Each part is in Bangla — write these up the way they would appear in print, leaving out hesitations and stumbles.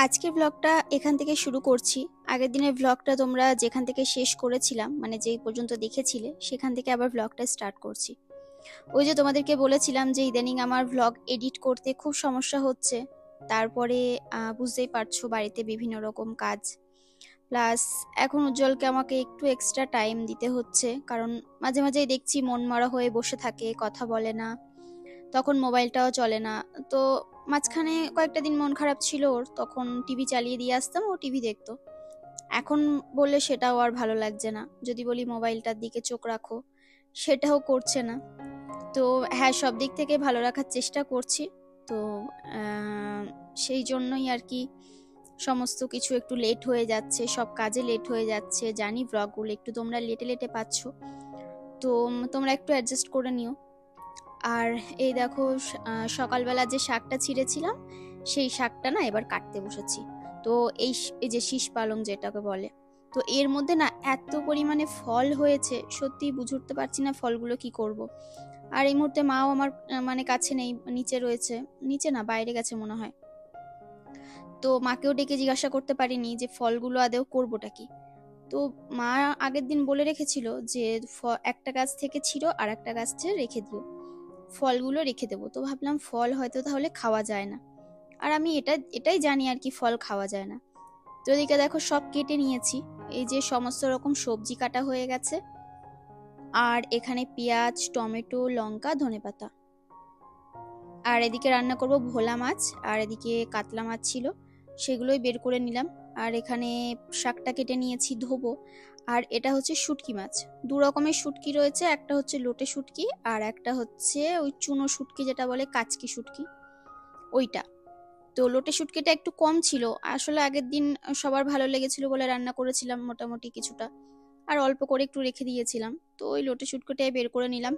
আজকের ব্লগটা এখান থেকে শুরু করছি। আগের দিনের ব্লগটা তোমরা যেখান থেকে শেষ করেছিলাম, মানে যেই পর্যন্ত দেখেছিলে, সেখান থেকে আবার ব্লগটা স্টার্ট করছি। ওই যে তোমাদেরকে বলেছিলাম যে ইদানিং আমার ব্লগ এডিট করতে খুব সমস্যা হচ্ছে। তারপরে বুঝতেই পারছো, বাড়িতে বিভিন্ন রকম কাজ, প্লাস এখন উজ্জ্বলকে আমাকে একটু এক্সট্রা টাইম দিতে হচ্ছে, কারণ মাঝে মাঝেই দেখছি মন মরা হয়ে বসে থাকে, কথা বলে না, তখন মোবাইলটাও চলে না। তো মাঝখানে কয়েকটা দিন মন খারাপ ছিল ওর, তখন টিভি চালিয়ে দিয়ে আসতাম, ও টিভি দেখতো। এখন বললে সেটাও আর ভালো লাগছে না, যদি বলি মোবাইলটার দিকে চোখ রাখো, সেটাও করছে না। তো হ্যাঁ, সব দিক থেকে ভালো রাখার চেষ্টা করছি। তো আহ, সেই জন্যই আর কি সমস্ত কিছু একটু লেট হয়ে যাচ্ছে, সব কাজে লেট হয়ে যাচ্ছে। জানি ব্লগগুলো একটু তোমরা লেটে লেটে পাচ্ছ, তো তোমরা একটু অ্যাডজাস্ট করে নিও। আর এই দেখো, সকালবেলা যে শাকটা ছিঁড়েছিলাম, সেই শাকটা না এবার কাটতে বসেছি। তো এই যে শীষ পালং যেটাকে বলে, তো এর মধ্যে না এত পরিমাণে ফল হয়েছে, সত্যি বুঝে উঠতে পারছি না ফলগুলো কি করব। আর এই মুহূর্তে মাও আমার মানে কাছে নেই, নিচে রয়েছে। নিচে না, বাইরে গেছে মনে হয়। তো মাকেও ডেকে জিজ্ঞাসা করতে পারিনি যে ফলগুলো আদেও করবোটা কি। তো মা আগের দিন বলে রেখেছিল যে একটা গাছ থেকে ছিঁড়ো আর একটা গাছে রেখে দিও, ফলগুলো রেখে দেবো। তো ভাবলাম ফল হয়তো তাহলে খাওয়া যায় না, আর আমি এটাই জানি আর কি, ফল খাওয়া যায় না। তো এদিকে দেখো সব কেটে নিয়েছি, এই যে সমস্ত রকম সবজি কাটা হয়ে গেছে। আর এখানে পেঁয়াজ, টমেটো, লঙ্কা, ধনেপাতা। আর এদিকে রান্না করব ভোলা মাছ, আর এদিকে কাতলা মাছ ছিল, সেগুলোই বের করে নিলাম। আর এখানে শাকটা কেটে নিয়েছি, ধোবো। আর এটা হচ্ছে শুটকি মাছ, দু রকমের শুটকি রয়েছে, একটা হচ্ছে লোটে শুটকি, আর একটা হচ্ছে ওই চুনো শুটকি যেটা বলে, কাচকি শুটকি, ওইটা। তো লোটে শুটকিটা একটু কম ছিল, আসলে আগের দিন সবার ভালো লেগেছিল বলে রান্না করেছিলাম মোটামুটি কিছুটা, আর অল্প করে একটু রেখে দিয়েছিলাম। তো ওই লোটে শুটকিটাই বের করে নিলাম।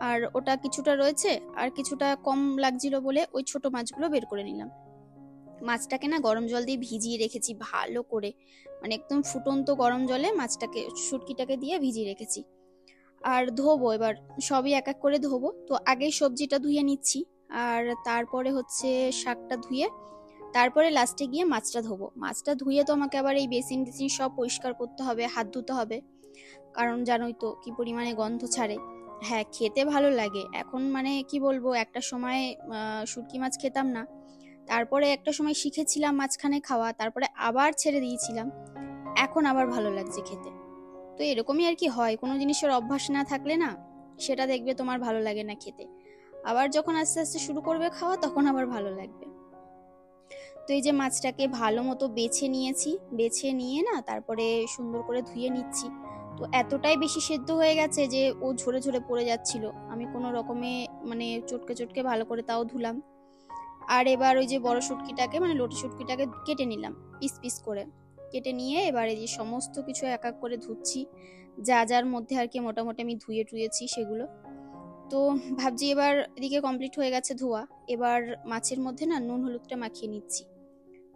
আর ওটা কিছুটা রয়েছে, আর কিছুটা কম লাগছিল বলে ওই ছোট মাছগুলো বের করে নিলাম। মাছটাকে না গরম জল দিয়ে ভিজিয়ে রেখেছি ভালো করে, মানে একদম ফুটন্ত গরম জলে মাছটাকে, শুটকিটাকে দিয়ে ভিজিয়ে রেখেছি। আর ধোবো এবার, সবই এক এক করে ধোবো। তো আগেই সবজিটা ধুয়ে নিচ্ছি, আর তারপরে হচ্ছে শাকটা ধুয়ে, তারপরে লাস্টে গিয়ে মাছটা ধোবো। মাছটা ধুয়ে তো আমাকে আবার এই বেসিন টেসিন সব পরিষ্কার করতে হবে, হাত ধুতে হবে, কারণ জানোই তো কি পরিমাণে গন্ধ ছাড়ে। হ্যাঁ, খেতে ভালো লাগে এখন, মানে কি বলবো, একটা সময় শুটকি মাছ খেতাম না, তারপরে একটা সময় শিখেছিলাম মাঝখানে খাওয়া, তারপরে আবার ছেড়ে দিয়েছিলাম, এখন আবার ভালো লাগছে খেতে। তো এরকমই আর কি হয়, কোনো জিনিসের অভ্যাস না থাকলে না, সেটা দেখবে তোমার ভালো লাগে না খেতে, আবার যখন আস্তে আস্তে শুরু করবে খাওয়া, তখন আবার ভালো লাগবে। তো এই যে মাছটাকে ভালো মতো বেছে নিয়েছি, বেছে নিয়ে না তারপরে সুন্দর করে ধুয়ে নিচ্ছি। তো এতটাই বেশি সেদ্ধ হয়ে গেছে যে ও ঝরে ঝরে পড়ে যাচ্ছিল, আমি কোনো রকমে মানে চটকে চটকে ভালো করে তাও ধুলাম। আর এবার ওই যে বড় শুটকিটাকে, মানে লটি শুটকিটাকে কেটে নিলাম পিস পিস করে। কেটে নিয়ে এবার এই যে সমস্ত কিছু এক এক করে ধুচ্ছি, যা যার মধ্যে আর কি মোটামুটি আমি ধুয়ে টুয়েছি সেগুলো। তো ভাবছি এবার এদিকে কমপ্লিট হয়ে গেছে ধোয়া, এবার মাছের মধ্যে না নুন হলুদটা মাখিয়ে নিচ্ছি।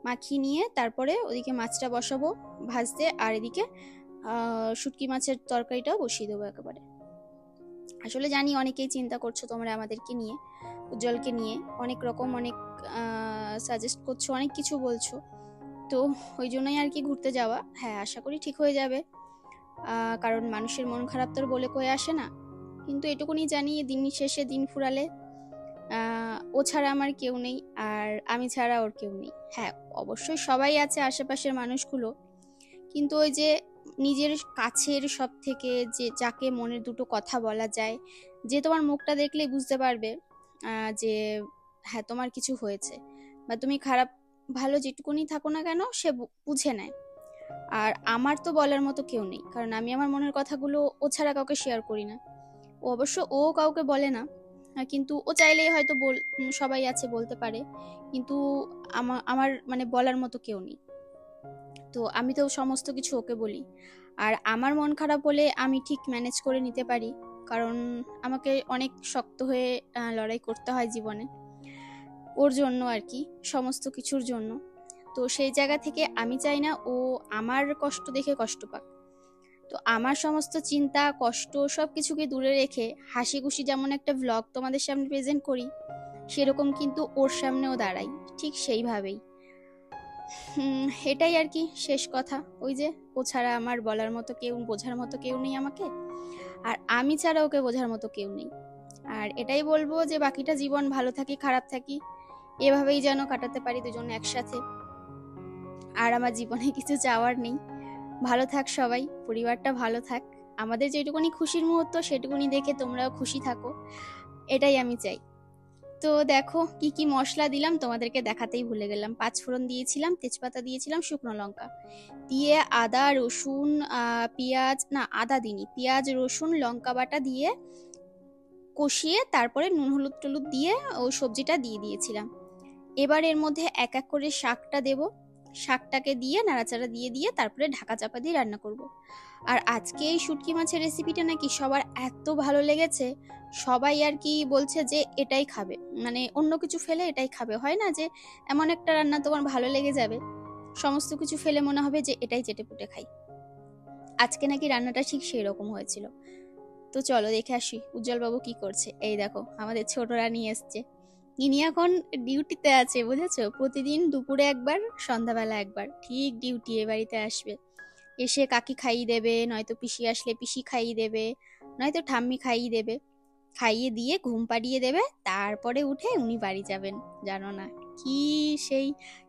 মাখিয়ে নিয়ে তারপরে ওদিকে মাছটা বসাবো ভাজতে, আর এদিকে শুটকি মাছের তরকারিটাও বসিয়ে দেবো একেবারে। আসলে জানি অনেকেই চিন্তা করছো তোমরা আমাদেরকে নিয়ে, উজ্জ্বলকে নিয়ে, অনেক রকম অনেক সাজেস্ট করছো, অনেক কিছু বলছো। তো ওই জন্যই আর কি ঘুরতে যাওয়া। হ্যাঁ, আশা করি ঠিক হয়ে যাবে, কারণ মানুষের মন খারাপ তো আর বলে কয়ে আসে না। কিন্তু এটুকুনি জানি, দিন শেষে দিন ফুরালে ও ছাড়া আমার কেউ নেই, আর আমি ছাড়া ওর কেউ নেই। হ্যাঁ, অবশ্যই সবাই আছে আশেপাশের মানুষগুলো, কিন্তু ওই যে নিজের কাছের সব থেকে, যে যাকে মনের দুটো কথা বলা যায়, যে তোমার মুখটা দেখলেই বুঝতে পারবে যে হ্যাঁ তোমার কিছু হয়েছে, বা তুমি খারাপ ভালো যেটুকুনি থাকো না কেন, সে বুঝে নেয়। আর আমার তো বলার মতো কেউ নেই, কারণ আমি আমার মনের কথাগুলো ও ছাড়া কাউকে শেয়ার করি না। ও অবশ্য ও কাউকে বলে না, কিন্তু ও চাইলেই হয়তো সবাই আছে বলতে পারে, কিন্তু আমার মানে বলার মতো কেউ নেই। তো আমি তো সমস্ত কিছু ওকে বলি। আর আমার মন খারাপ হলে আমি ঠিক ম্যানেজ করে নিতে পারি, কারণ আমাকে অনেক শক্ত হয়ে লড়াই করতে হয় জীবনে, ওর জন্য আর কি, সমস্ত কিছুর জন্য। তো সেই জায়গা থেকে আমি চাই না ও আমার কষ্ট দেখে কষ্ট পাক। তো আমার সমস্ত চিন্তা কষ্ট সবকিছুকে দূরে রেখে হাসি খুশি যেমন একটা ভ্লগ তোমাদের সামনে প্রেজেন্ট করি, সেরকম কিন্তু ওর সামনেও দাঁড়াই, ঠিক সেইভাবেই। এটাই আর কি শেষ কথা। ওই যে ও ছাড়া আমার বলার মতো কেউ, বোঝার মতো কেউ নেই আমাকে, আর আমি ছাড়া ওকে বোঝার মতো কেউ নেই। আর এটাই বলবো যে বাকিটা জীবন ভালো থাকি খারাপ থাকি এভাবেই যেন কাটাতে পারি দুজন একসাথে। আর আমার জীবনে কিছু চাওয়ার নেই, ভালো থাক সবাই, পরিবারটা ভালো থাক, আমাদের যেটুকুনি খুশির মুহূর্ত সেটুকুনি দেখে তোমরাও খুশি থাকো, এটাই আমি চাই। তো দেখো কি কি মশলা দিলাম তোমাদেরকে দেখাতেই ভুলে গেলাম। 5 ফোড়ন দিয়েছিলাম, তেজপাতা দিয়েছিলাম, শুকনো লঙ্কা দিয়ে আদা রসুন পেঁয়াজ, না আদা দিইনি, পেঁয়াজ রসুন লঙ্কা বাটা দিয়ে কষিয়ে তারপরে নুন হলুদ টলুদ দিয়ে ওই সবজিটা দিয়ে দিয়েছিলাম। এবার এর মধ্যে এক এক করে শাকটা দেব, শাকটাকে দিয়ে নাড়াচাড়া দিয়ে দিয়ে তারপরে ঢাকা চাপা দিয়ে রান্না করব। আর আজকে এই শুটকি মাছের রেসিপিটা নাকি সবার এত ভালো লেগেছে, সবাই আর কি বলছে যে এটাই খাবে, মানে অন্য কিছু ফেলে এটাই খাবে। হয় না যে এমন একটা রান্না তোমার ভালো লেগে যাবে, সমস্ত কিছু ফেলে মনে হবে যে এটাই চেটেপুটে খাই। আজকে নাকি রান্নাটা ঠিক সেই রকম হয়েছিল। তো চলো দেখে আসি উজ্জ্বল বাবু কি করছে। এই দেখো আমাদের ছোট রানী এসছে, ইনি এখন ডিউটিতে আছে বুঝেছো, প্রতিদিন দুপুরে একবার সন্ধ্যাবেলা একবার ঠিক ডিউটি এ বাড়িতে আসবে, এসে কাকি খাইয়ে দেবে, নয়তো পিসি আসলে পিসি খাইয়ে দেবে, নয়তো ঠাম্মি খাইয়ে দেবে, খাইয়ে দিয়ে ঘুম পাড়িয়ে দেবে, তারপরে উঠে উনি বাড়ি যাবেন। জানো না কি সেই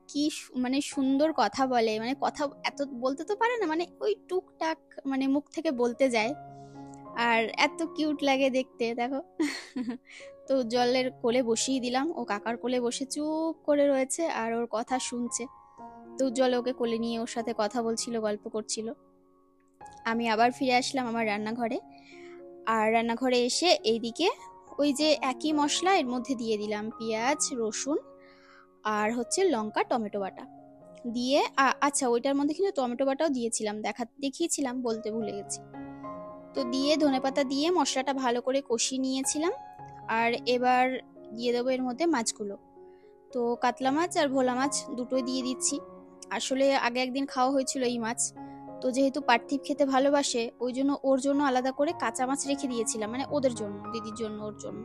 কি মানে সুন্দর কথা বলে, মানে কথা এত বলতে তো পারে না, মানে ওই টুকটাক মানে মুখ থেকে বলতে যায়, আর এত কিউট লাগে দেখতে দেখো। তো উজ্জ্বলের কোলে বসিয়ে দিলাম, ও কাকার কোলে বসে চুপ করে রয়েছে আর ওর কথা শুনছে। তো উজ্জ্বল ওকে কোলে নিয়ে ওর সাথে কথা বলছিল, গল্প করছিল। আমি আবার ফিরে আসলাম আমার রান্নাঘরে, আর রান্নাঘরে এসে এইদিকে ওই যে একই মশলা এর মধ্যে দিয়ে দিলাম পেঁয়াজ রসুন আর হচ্ছে লঙ্কা টমেটো বাটা দিয়ে, আচ্ছা ওইটার মধ্যে কিন্তু টমেটো বাটাও দিয়েছিলাম, দেখিয়েছিলাম বলতে ভুলে গেছি। তো দিয়ে ধনেপাতা দিয়ে মশলাটা ভালো করে কষিয়ে নিয়েছিলাম। আর এবার দিয়ে দেবো এর মধ্যে মাছগুলো। তো কাতলা মাছ আর ভোলা মাছ দুটোই দিয়ে দিচ্ছি। আসলে আগে একদিন খাওয়া হয়েছিল এই মাছ, তো যেহেতু পার্থিব খেতে ভালোবাসে ওই জন্য ওর জন্য আলাদা করে কাঁচা মাছ রেখে দিয়েছিলাম, মানে ওদের জন্য, দিদির জন্য, ওর জন্য।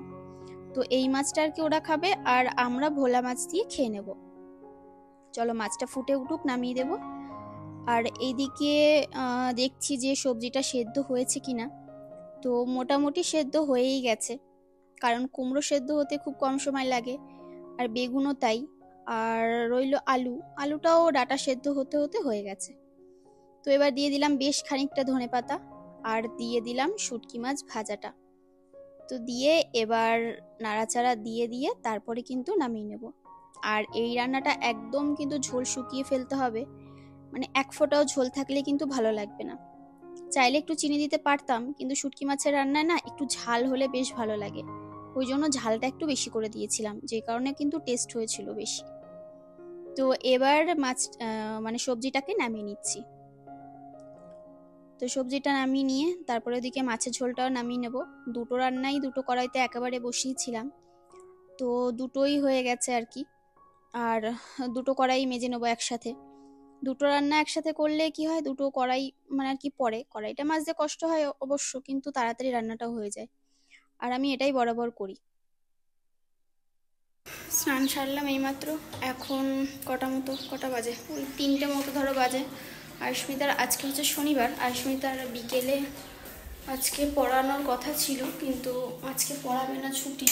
তো এই মাছটা আর কি ওরা খাবে, আর আমরা ভোলা মাছ দিয়ে খেয়ে নেব। চলো মাছটা ফুটে উঠুক, নামিয়ে দেব। আর এইদিকে দেখছি যে সবজিটা সেদ্ধ হয়েছে কিনা। তো মোটামুটি সেদ্ধ হয়েই গেছে, কারণ কুমড়ো সেদ্ধ হতে খুব কম সময় লাগে, আর বেগুনও তাই। আর রইল আলুটাও ডাটা সেদ্ধ হতে হতে হয়ে গেছে। তো এবার দিয়ে দিলাম বেশ খানিকটা ধনেপাতা, আর দিয়ে দিলাম শুটকি মাছ ভাজাটা। তো দিয়ে এবার নাড়াচাড়া দিয়ে দিয়ে তারপরে কিন্তু নামিয়ে নেব। আর এই রান্নাটা একদম কিন্তু ঝোল শুকিয়ে ফেলতে হবে, মানে এক ফোঁটাও ঝোল থাকলে কিন্তু ভালো লাগবে না। চাইলে একটু চিনি দিতে পারতাম, কিন্তু শুটকি মাছের রান্নায় না একটু ঝাল হলে বেশ ভালো লাগে, ওই জন্য ঝালটা একটু বেশি করে দিয়েছিলাম, যে কারণে কিন্তু টেস্ট হয়েছিল বেশি। তো এবার মাছ মানে সবজিটাকে নামিয়ে নিচ্ছি। তো সবজিটা নামিয়ে নিয়ে তারপরে ওদিকে মাছের ঝোলটাও নামিয়ে নেব। দুটো রান্নাই দুটো কড়াইতে একেবারে বসিয়েছিলাম, তো দুটোই হয়ে গেছে আর কি। আর দুটো কড়াই মেজে নেবো একসাথে। দুটো রান্না একসাথে করলে কি হয়, দুটো কড়াই মানে আর কি পরে কড়াইটা মাজতে কষ্ট হয় অবশ্য, কিন্তু তাড়াতাড়ি রান্নাটাও হয়ে যায়, আর আমি এটাই বরাবর করি। স্নান সারলাম এইমাত্র, এখন কটা বাজে, ওই 3টে মতো ধরো বাজে। আয়ুষ্মিতার আজকে হচ্ছে শনিবার, আয়ুষ্মিতার বিকেলে আজকে পড়ানোর কথা ছিল, কিন্তু আজকে পড়াবে না, ছুটি।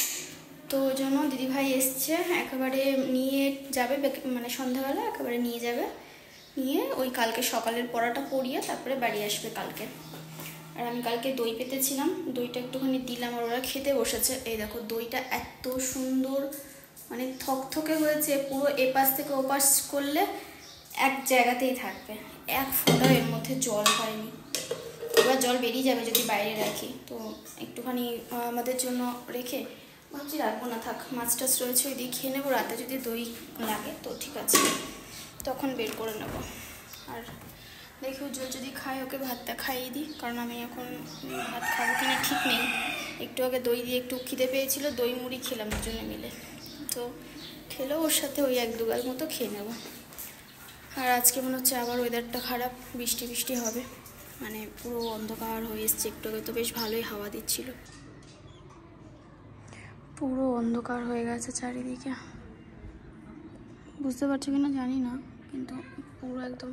তো ওই জন্য দিদিভাই এসছে, একেবারে নিয়ে যাবে, মানে সন্ধ্যাবেলা একেবারে নিয়ে যাবে, নিয়ে ওই কালকে সকালের পড়াটা পড়িয়ে তারপরে বাড়ি আসবে কালকে। আর আমি কালকে দই পেতেছিলাম, দইটা একটুখানি দিলাম, আর ওরা খেতে বসেছে। এই দেখো দইটা এত সুন্দর, মানে থকথকে হয়েছে, পুরো এপাশ থেকে ওপাশ করলে এক জায়গাতেই থাকবে, এক ফোঁটাও এর মধ্যে জল হয়নি। এবার জল বেরিয়ে যাবে যদি বাইরে রাখি, তো একটুখানি আমাদের জন্য রেখে ভাবছি রাখবো না, থাক, মাছ টাছ রয়েছে ওই দিয়ে খেয়ে নেবো, রাতে যদি দই লাগে তো ঠিক আছে, তখন বের করে নেব। আর দেখি উজ্জ্বল যদি খায় ওকে ভাতটা খাইয়ে দিই, কারণ আমি এখন ভাত খাবো কিনা ঠিক নেই। একটু আগে দই দিয়ে একটু খিদে পেয়েছিল, দই মুড়ি খেলাম দুজনে মিলে, তো খেলেও ওর সাথে ওই 1-2 গাল মতো খেয়ে নেব। আর আজকে মনে হচ্ছে আবার ওয়েদারটা খারাপ, বৃষ্টি বৃষ্টি হবে, মানে পুরো অন্ধকার হয়ে এসছে। একটু আগে তো বেশ ভালোই হাওয়া দিচ্ছিল, পুরো অন্ধকার হয়ে গেছে চারিদিকে। বুঝতে পারছো কিনা জানি না, কিন্তু পুরো একদম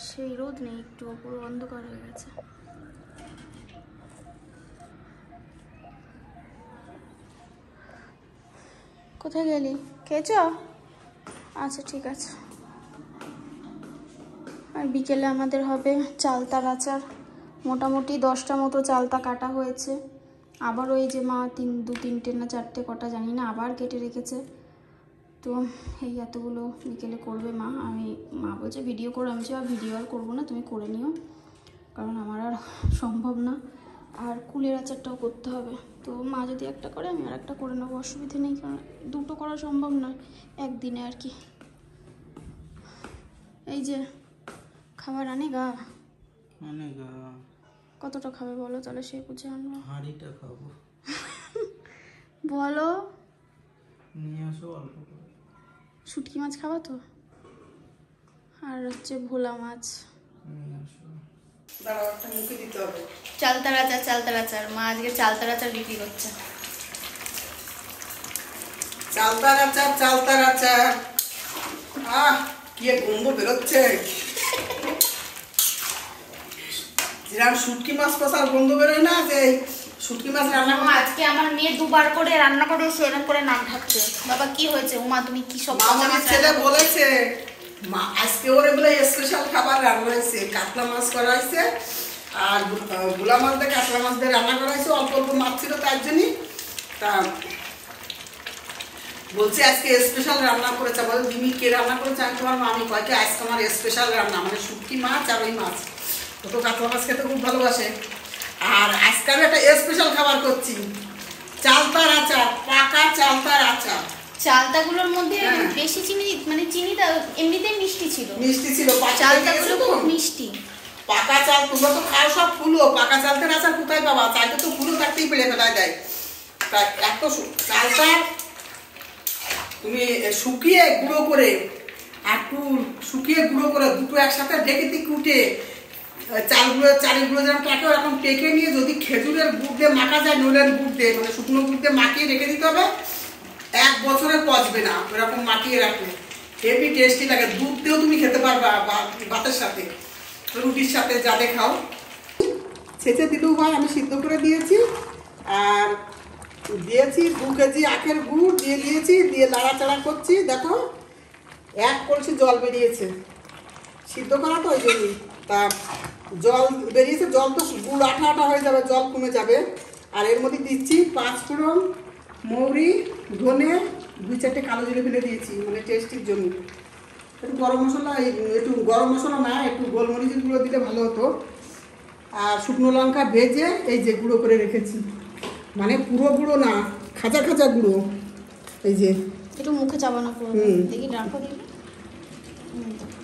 সেই রোদ নেই, একটু পুরো অন্ধকার হয়ে গেছে। কোথায় গেলি? খেয়েছ? আচ্ছা ঠিক আছে। আর বিকেলে আমাদের হবে চালতার আচার। মোটামুটি 10টা মতো চালতা কাটা হয়েছে। আবার ওই যে মা 2-3টে না 4টে কটা জানি না আবার কেটে রেখেছে। তো এই এতগুলো বিকেলে করবে মা। মা বলছে ভিডিও করো, আমি আর ভিডিও আর করবো না, তুমি করে নিও, কারণ আমার আর সম্ভব না। আর কুলের আচারটাও করতে হবে, তো মা যদি একটা করে আমি আর একটা করে নেবো, অসুবিধে নেই, কারণ দুটো করা সম্ভব নয় একদিনে আর কি। এই যে খাবার আনেগা কতটা খাবে বলো, তাহলে সেই বুঝে আনবো। হাঁড়িটা খাবো। বলো, নিয়ে আসো অল্প করে। শুটকি মাছ খাবা তো? আর হচ্ছে ভোলা মাছ নিয়ে আসো। চালতার আচার, চালতার আচার। মা আজকে চালতার আচার বিক্রি করছে। চালতার আচার, চালতার আচার। কি গন্ধ বেরোচ্ছে! যেরকম শুটকি মাছ কষার গন্ধ বেরোয় না, যে শুটকি মাছ রান্না করে। আজকে আমার মেয়ে 2বার করে রান্না করে সেরকম করে নাম ঢাকছে। বাবা কি হয়েছে? উমা তুমি কি সব মামার ছেলে বলেছে মা আজকে ওর এগুলো স্পেশাল খাবার রান্না হয়েছে, কাতলা মাছ করা হয়েছে আর গুলা মাছ দিয়ে কাতলা মাছ দিয়ে রান্না করা হয়েছে। অল্প অল্প মাছ ছিল তার জন্যই। তা বলছে আজকে স্পেশাল রান্না করেছে। বলে তুমি কে রান্না করেছে? আমি তোমার মামি। কয়েকে আজকে আমার স্পেশাল রান্না, মানে শুটকি মাছ আর ওই মাছ। ও তো কাতলা মাছ খেতে খুব ভালোবাসে। আর আজকে আমি একটা স্পেশাল খাবার করছি, চালতার আচার, পাকা চালতার আচার। চালতাগুলোর মধ্যে বেশি চিনি, মানে চিনিটা এমনিতেই মিষ্টি ছিল, মিষ্টি ছিল। চালতাগুলো খুব মিষ্টি। পাকা চাল তোমরা তো খাও সব ফুলো, পাকা চালতার আচার কোথায় পাবা? চালটা তো ফুলো থাকতেই পেলে ফেলা যায়। তাই এত চালটা তুমি শুকিয়ে গুঁড়ো করে, একটু শুকিয়ে গুঁড়ো করে দুটো একসাথে ঢেকে কুটে চালগুলো যেরকম টাকে ওরকম টেকে নিয়ে যদি খেজুরের গুড় দিয়ে মাখা যায়, নোলের গুড় দিয়ে, মানে শুকনো গুড় দিয়ে মাখিয়ে রেখে দিতে হবে। 1 বছরে পচবে না ওরকম মাখিয়ে রাখলে। হেভি টেস্টি লাগে। দুধ দিয়েও তুমি খেতে পারবা, ভাতের সাথে, রুটির সাথে যাতে খাও। ছেঁচে দিলেও হয়, আমি সিদ্ধ করে দিয়েছি। আর দিয়েছি 2 কেজি আখের গুড় দিয়ে দিয়েছি, দিয়ে নাড়াচাড়া করছি। দেখো 1 কলসি জল বেরিয়েছে, সিদ্ধ করা তো ওই জন্যই। তা জল বেরিয়েছে, জল তো গুড় আঠা আঠা হয়ে যাবে, জল কমে যাবে। আর এর মধ্যে দিচ্ছি 5 ফোড়ন, মৌরি, ধনে, 2-4টে কালো জিরে ফেলে দিয়েছি, মানে টেস্টির জন্য। একটু গরম মশলা, একটু গরম মশলা না, একটু গোলমরিচের গুঁড়ো দিলে ভালো হতো। আর শুকনো লঙ্কা ভেজে এই যে গুঁড়ো করে রেখেছি, মানে পুরো গুঁড়ো না, খাঁচা খাঁচা গুঁড়ো। এই যে একটু মুখে চাবানো পুরো, দেখি ডাকো দেখি।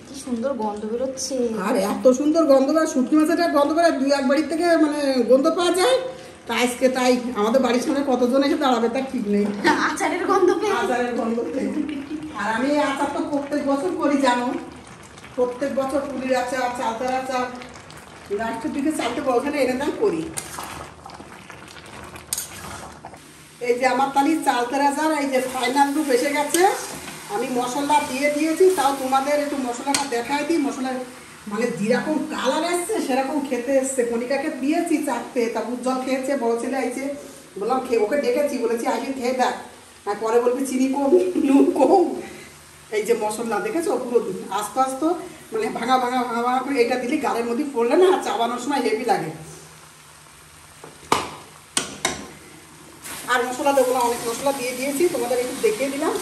কি সুন্দর গন্ধ বেরোচ্ছে। আর এত সুন্দর গন্ধ বের, শুটকি মাছের গন্ধ বের 2-1 বাড়ির থেকে মানে গন্ধ পাওয়া যায়। তা আজকে তাই আমাদের বাড়ির সামনে কতজন এসে দাঁড়াবে তার ঠিক নেই, আচারের গন্ধ পেয়ে। আচারের গন্ধ পেয়ে। আর আমি এই আচার তো প্রত্যেক বছর করি, জানো, প্রত্যেক বছর পুলির আচার, চালতার আচার, রাষ্ট্রের দিকে চালতে ওখানে এনে দাম করি। এই যে আমার তালি চালতার আচার এই যে ফাইনাল রূপ এসে গেছে। আমি মশলা দিয়ে দিয়েছি, তাও তোমাদের একটু মশলাটা দেখাই দিই। মশলা মানে যেরকম কালার এসছে সেরকম খেতে এসছে। কণিকাকে দিয়েছি চারটে, তা উজ্জ্বল খেয়েছে, বড় ছেলে আইছে, বললাম ওকে ডেকেছি, বলেছি আগে খেয়ে দেখ, আর পরে বলবি চিনি কম, নুন কম। এই যে মশলা দেখেছো পুরো আস্তে আস্তে মানে ভাঙা ভাঙা ভাঙা ভাঙা করে এটা দিলে গালের মধ্যে পড়লে না চাবানোর সময় হেভি লাগে। আর মশলা দেবো না, অনেক মশলা দিয়ে দিয়েছি, তোমাদের একটু দেখিয়ে দিলাম।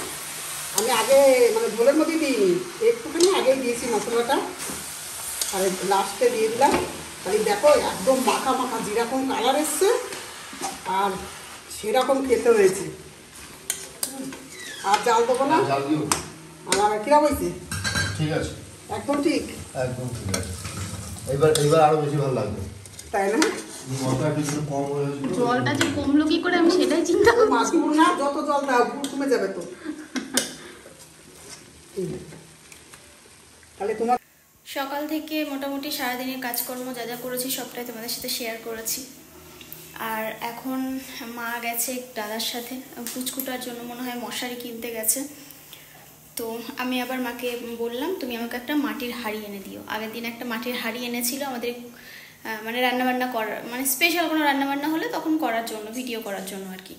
আমি আগে মানে ঝোলের মধ্যে দিইনি, একটুখানি আগেই দিয়েছি মশলাটা, আর লাস্টে দিয়ে দিলাম। তাই দেখো একদম মাখা মাখা যেরকম কালার এসছে আর সেরকম খেতে হয়েছে। আর জাল দেবো না। আমার কিরা হয়েছে? ঠিক আছে, একদম ঠিক, একদম ঠিক আছে। এবার আরো বেশি ভালো লাগবে, তাই না? মশলা কিছু কম হয়েছে, জলটা যে কমলো কি করে আমি সেটাই চিন্তা করছি। মাছগুলো না, যত জল দাও গুড় কমে যাবে তো। তাহলে তোমার সকাল থেকে মোটামুটি সারাদিনের কাজকর্ম যা যা করেছি সবটাই তোমাদের সাথে শেয়ার করেছি। আর এখন মা গেছে দাদার সাথে পুচকুটার জন্য মনে হয় মশারি কিনতে গেছে। তো আমি আবার মাকে বললাম তুমি আমাকে একটা মাটির হাঁড়ি এনে দিও। আগের দিন একটা মাটির হাঁড়ি এনেছিল আমাদের, মানে রান্নাবান্না করার, মানে স্পেশাল কোনো রান্নাবান্না হলে তখন করার জন্য, ভিডিও করার জন্য আর কি।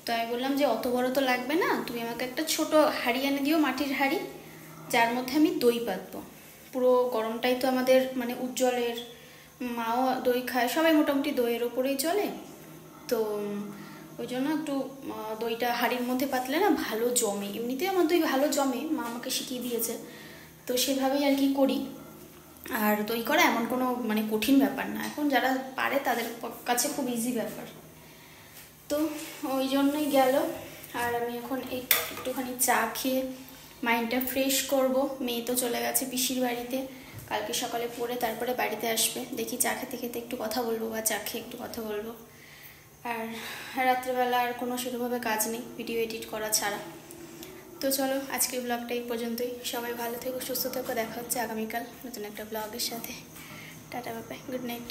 তো আমি বললাম যে অত বড় তো লাগবে না, তুমি আমাকে একটা ছোট হাঁড়ি এনে দিও, মাটির হাঁড়ি, যার মধ্যে আমি দই পাতবো। পুরো গরমটাই তো আমাদের মানে উজ্জ্বলের, মাও দই খায়, সবাই মোটামুটি দইয়ের ওপরেই চলে। তো ওই জন্য একটু দইটা হাঁড়ির মধ্যে পাতলে না ভালো জমে, এমনিতেই আমার দই ভালো জমে, মা আমাকে শিখিয়ে দিয়েছে, তো সেভাবেই আর কি করি। আর দই করা এমন কোনো মানে কঠিন ব্যাপার না, এখন যারা পারে তাদের কাছে খুব ইজি ব্যাপার। তো ওই জন্যই গেল। আর আমি এখন একটুখানি চা খেয়ে মাইন্ডটা ফ্রেশ করব। মেয়ে তো চলে গেছে পিসির বাড়িতে, কালকে সকালে পড়ে তারপরে বাড়িতে আসবে। দেখি চা খেতে খেতে একটু কথা বলবো, বা চা খেয়ে একটু কথা বলবো। আর রাত্রেবেলা আর কোনো সেরকমভাবে কাজ নেই ভিডিও এডিট করা ছাড়া। তো চলো আজকের ব্লগটা এই পর্যন্তই। সবাই ভালো থেকো, সুস্থ থেকো, দেখা হচ্ছে আগামীকাল নতুন একটা ব্লগের সাথে। Tata, bye bye, good night.